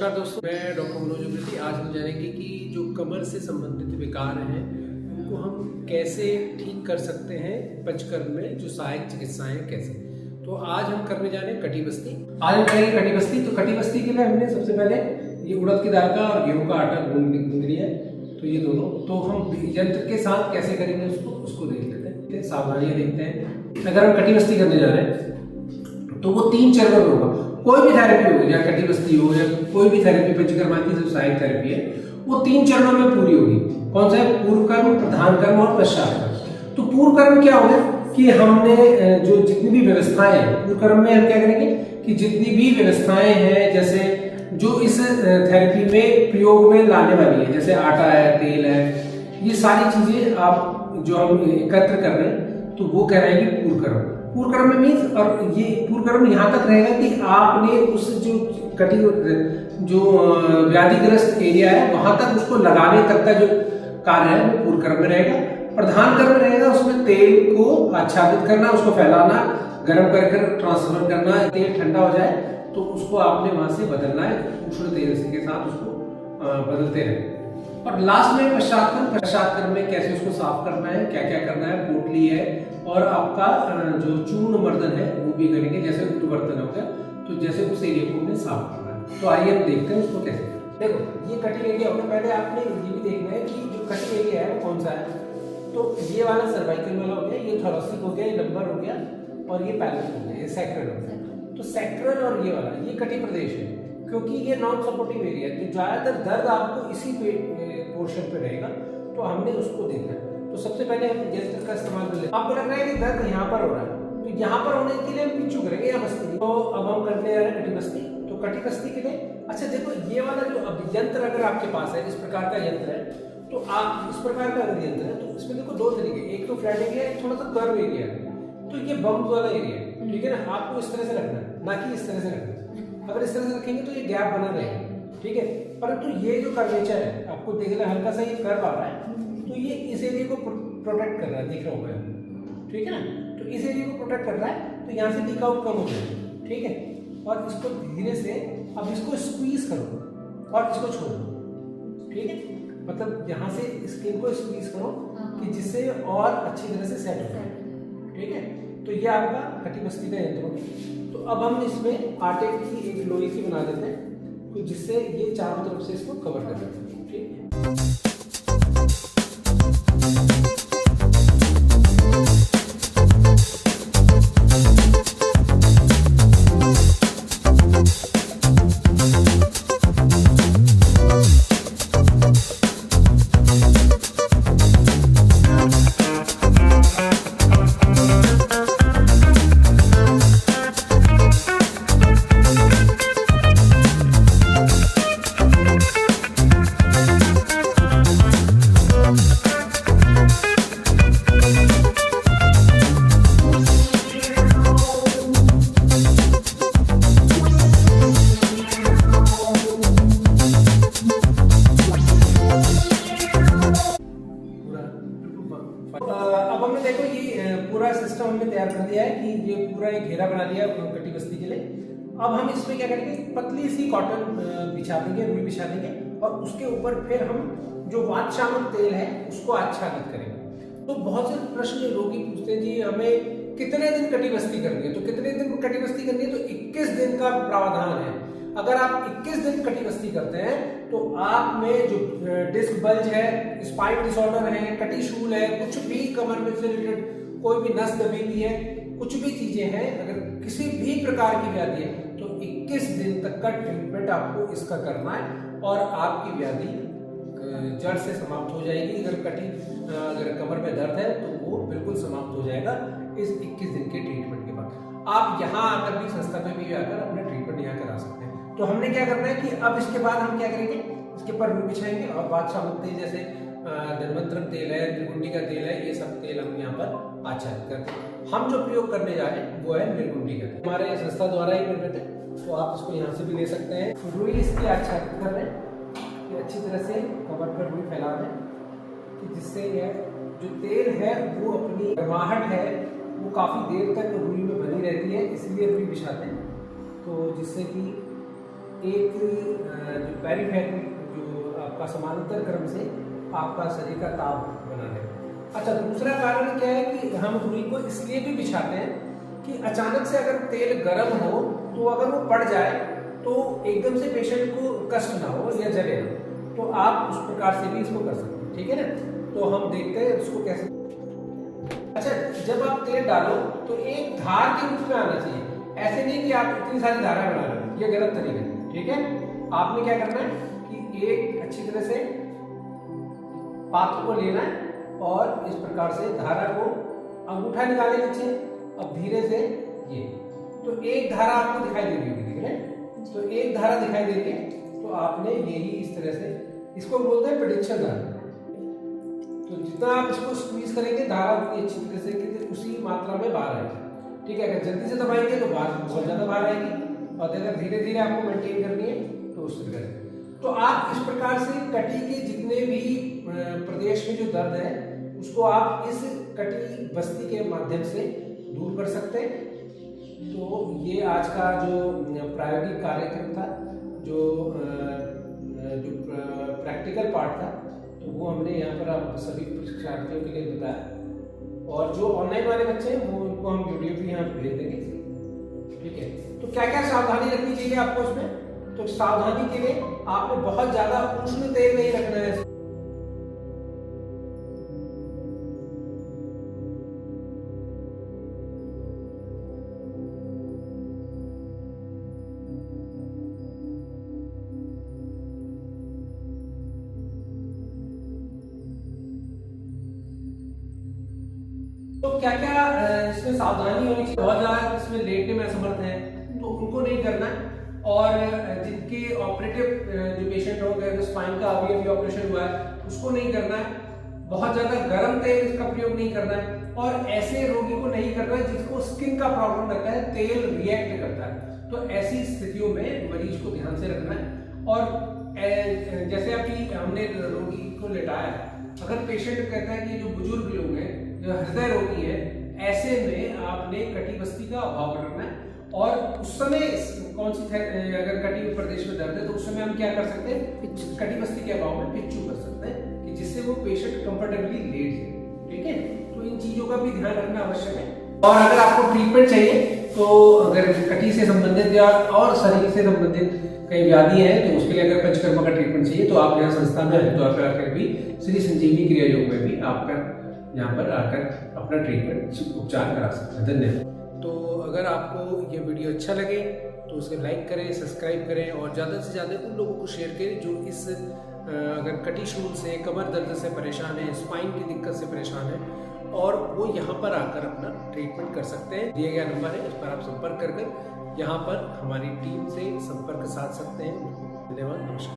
नमस्कार दोस्तों, मैं डॉक्टर मनोज उप्रेती। आज हम जानेंगे कि जो कमर से संबंधित विकार हैं उनको हम कैसे ठीक कर सकते हैं। पंचकर्म में जो सहायक चिकित्साएं हैं कैसे, तो आज हम करने जा रहे हैं कटी बस्ती। आज हम करेंगे कटी बस्ती। तो कटी बस्ती के लिए हमने सबसे पहले ये उड़द की दाल का और गेहूं का आटा गूंद लिया है। तो ये दोनों तो हम यंत्र के साथ कैसे करेंगे उसको देख लेते हैं। सावधानियां देखते हैं। अगर हम कटी बस्ती करने जा रहे हैं तो वो 3 चरणों में होगा। कोई भी थेरेपी होगी, या कटी बस्ती हो या कोई भी थेरेपी, पंचकर्मा की जो सहायक थेरेपी है वो 3 चरणों में पूरी होगी। कौन सा है? पूर्व कर्म, प्रधान कर्म और पश्चात कर्म। तो पूर्व कर्म क्या होगा कि हमने जो जितनी भी व्यवस्थाएं हैं, पूर्व कर्म में हम क्या करेंगे कि जितनी भी व्यवस्थाएं हैं, जैसे जो इस थेरेपी में प्रयोग में लाने वाली है, जैसे आटा है, तेल है, ये सारी चीजें आप जो हम एकत्र कर रहे हैं, तो वो कहलाएगी पूर्व कर्म। पूर्व कर्म में मीन्स, और ये पूर्व कर्म यहाँ तक रहेगा कि आपने उस जो कटी जो व्याधिग्रस्त एरिया है वहां तक उसको लगाने तक का जो कार्य है वो पूर्व कर्म में रहेगा। प्रधान कर्म रहेगा, उसमें तेल को आच्छादित करना, उसको फैलाना, गर्म कर ट्रांसफर करना। तेल ठंडा हो जाए तो उसको आपने वहां से बदलना है, उष्ण तेल के साथ उसको बदलते रहें। और लास्ट में पश्चात कर्म में कैसे उसको साफ करना है, क्या क्या करना है, पोटली है और आपका जो चूर्ण मर्दन है वो भी करेंगे। जैसे उद्वर्तन हो गया, तो जैसे उस एरिया को हमें साफ करना है। तो आइए हम देखते हैं उसको कैसे करें। देखो, ये कटिंग एरिया होगा। पहले आपने ये भी देखना है कि जो कटिंग एरिया है वो कौन सा है। तो ये वाला सर्वाइकल वाला हो गया, ये थोरेसिक हो गया, ये लंबर हो गया और ये पैल्विक हो गया, ये सैक्रल हो गया। तो सैक्रल और ये वाला ये कटी प्रदेश है, क्योंकि ये नॉन सपोर्टिव एरिया है। तो ज्यादातर दर्द आपको इसी पोर्शन पे रहेगा, तो हमने उसको देखना है। तो सबसे पहले हम यंत्र का इस्तेमाल कर लेते हैं। आपको लग रहा है कि दर्द यहाँ पर हो रहा है, तो यहाँ पर होने के लिए हम पिच्चू करेंगे या बस्ती। तो अब हम करने जा रहे हैं कटी बस्ती। तो कटी बस्ती के लिए अच्छा देखो, ये वाला जो अब यंत्र अगर आपके पास है, इस प्रकार का यंत्र है, तो आप इस प्रकार का अगर यंत्र है तो इसमें देखो 2 तरीके, एक तो फ्लैट एरिया है, थोड़ा सा कर्व एरिया है। तो ये बम्प वाला एरिया है, ठीक है ना। आपको इस तरह से रखना है, ना कि इस तरह से रखना है। अगर इस तरह से रखेंगे तो ये गैप बना रहेगा, ठीक है। परंतु ये जो कर्वेचर है, आपको देख रहे हल्का सा ये कर्व आ रहा है, तो ये इस एरिया को प्रोटेक्ट कर रहा है, दिख रहा होगा, ठीक है ना। तो इस एरिया को प्रोटेक्ट कर रहा है, तो यहाँ से लीक आउट कम हो जाएगा, ठीक है। और इसको धीरे से अब इसको स्क्वीज करो और इसको छोड़ो, ठीक है। मतलब यहाँ से स्किन को स्क्वीज करो कि जिससे और अच्छी तरह से सेट हो जाए, ठीक है। तो ये आपका कटी बस्ती का यंत्र होगा। तो अब हम इसमें आटे की एक लोई सी बना देते हैं, तो जिससे ये चारों तरफ से इसको कवर कर देते हैं, ठीक है। अब हमने देखो ये पूरा सिस्टम हमने तैयार कर दिया है कि ये पूरा एक घेरा बना लिया कटी बस्ती के लिए। अब हम इसमें क्या करेंगे, पतली सी कॉटन बिछा देंगे, रुई बिछा देंगे, और उसके ऊपर फिर हम जो वातशामक तेल है उसको आच्छादित करेंगे। तो बहुत से प्रश्न रोगी पूछते हैं, जी हमें कितने दिन कटी बस्ती करनी है। तो कितने दिन कटी बस्ती करनी है, तो 21 दिन का प्रावधान है। अगर आप 21 दिन कटी बस्ती करते हैं तो आप में जो डिस्क बल्ज है, स्पाइन डिसऑर्डर है, कटी शूल है, कुछ भी कमर में से रिलेटेड कोई भी नस दबी हुई है, कुछ भी चीजें हैं, अगर किसी भी प्रकार की व्याधि है, तो 21 दिन तक का ट्रीटमेंट आपको इसका करना है और आपकी व्याधि जड़ से समाप्त हो जाएगी। अगर कमर में दर्द है तो वो बिल्कुल समाप्त हो जाएगा इस 21 दिन के ट्रीटमेंट के बाद। आप यहाँ आकर भी संस्था में भी आकर अपना ट्रीटमेंट यहाँ करा सकते हैं। तो हमने क्या करना है कि अब इसके बाद हम क्या करेंगे, इसके ऊपर रुई बिछाएंगे और बादशाह तेल, जैसे धन्वंतरम तेल है, त्रिगुंडी का तेल है, ये सब तेल हम यहाँ पर आच्छादित करते हैं। हम जो प्रयोग करने जा रहे हैं वो है निर्गुंडी का तेल, हमारे संस्था द्वारा ही निर्मित है, तो आप इसको यहाँ से भी ले सकते हैं। रुई इसकी आच्छादित कर रहे हैं, ये अच्छी तरह से कवर पर रुई फैला रहे हैं कि जिससे यह जो तेल है वो अपनी गर्माहट है वो काफ़ी देर तक रुई में बनी रहती है, इसलिए रुई बिछाते हैं। तो जिससे कि एक पेरिफेरल जो आपका समानांतर क्रम से आपका शरीर का ताप बना रहे। अच्छा, दूसरा कारण क्या है कि हम रुई को इसलिए भी बिछाते हैं कि अचानक से अगर तेल गर्म हो तो अगर वो पड़ जाए तो एकदम से पेशेंट को कष्ट ना हो या जले ना, तो आप उस प्रकार से भी इसको कर सकते हैं। ठीक है ना, तो हम देखते हैं उसको कैसे। अच्छा, जब आप तेल डालो तो एक धार के रूप में आना चाहिए, ऐसे नहीं कि आप इतनी सारी धारा बना रहे हो, ये गलत तरीका है। ठीक है, आपने क्या करना है कि एक अच्छी तरह से पात्र को लेना है और इस प्रकार से धारा को अंगूठा निकाले नीचे, अब धीरे से ये, तो एक धारा आपको दिखाई दे रही होगी, ठीक है, तो एक धारा दिखाई दे रही है, तो आपने यही इस तरह से, इसको बोलते हैं प्रेडिक्शन धारा। तो जितना आप इसको स्क्वीज करेंगे धारा उतनी अच्छी तरह से कि उसी मात्रा में बाहर आएगी। ठीक है, अगर जल्दी से दबाएंगे तो बाहर बहुत ज्यादा बाहर आएगी, और अगर धीरे धीरे आपको मेंटेन करनी है तो उस तरह से। तो आप इस प्रकार से कटी के जितने भी प्रदेश में जो दर्द है उसको आप इस कटी बस्ती के माध्यम से दूर कर सकते हैं। तो ये आज का जो प्रायोगिक कार्यक्रम था, जो प्रैक्टिकल पार्ट था, तो वो हमने यहाँ पर आप सभी शिक्षार्थियों के लिए बताया, और जो ऑनलाइन वाले बच्चे हैं वो उनको हम वीडियो भी यहाँ भेज देंगे। ठीक है, तो क्या क्या सावधानी रखनी चाहिए आपको इसमें? तो सावधानी के लिए आपने बहुत ज्यादा उष्ण तेल नहीं रखना है। तो क्या क्या इसमें सावधानी होनी चाहिए? बहुत ज्यादा इसमें लेटने में असमर्थ है तो उनको नहीं करना है, और जिनके ऑपरेटिव जो पेशेंट हो गए, स्पाइन का अभी ऑपरेशन हुआ है, उसको नहीं करना है। बहुत ज्यादा गर्म तेल इसका प्रयोग नहीं करना है, और ऐसे रोगी को नहीं करना है जिसको स्किन का प्रॉब्लम रहता है, तेल रिएक्ट करता है। तो ऐसी स्थितियों में मरीज को ध्यान से रखना है। और जैसे अभी हमने रोगी को लेटाया, अगर पेशेंट कहता है कि जो बुजुर्ग लोग हैं, जो हृदय रोगी है, ऐसे में आपने कटी बस्ती का अभाव करना है। और उस समय कौन सी अगर कटी प्रदेश में दर्द है तो उस समय हम क्या कर सकते हैं, कटी बस्ती के अभाव में पिच्चू कर सकते हैं, कि जिससे वो पेशेंट कंफर्टेबली लेट जाए। ठीक है, तो इन चीजों का भी ध्यान रखना आवश्यक है। और अगर आपको ट्रीटमेंट चाहिए, तो अगर कटी से संबंधित या और शरीर से संबंधित कई व्याधि है तो उसके लिए अगर पंचकर्मा का ट्रीटमेंट चाहिए तो आप यहाँ संस्था में हरिद्वार पर आकर भी श्री संजीवनी क्रिया योग में भी आपका यहाँ पर आकर अपना ट्रीटमेंट उपचार करा सकते हैं। धन्यवाद। तो अगर आपको ये वीडियो अच्छा लगे तो उसे लाइक करें, सब्सक्राइब करें, और ज़्यादा से ज़्यादा उन लोगों को शेयर करें जो इस अगर कटी शूल से, कमर दर्द से परेशान है, स्पाइन की दिक्कत से परेशान है, और वो यहाँ पर आकर अपना ट्रीटमेंट कर सकते हैं। दिया गया नंबर है, इस पर आप संपर्क कर यहाँ पर हमारी टीम से संपर्क साध सकते हैं। धन्यवाद, नमस्कार।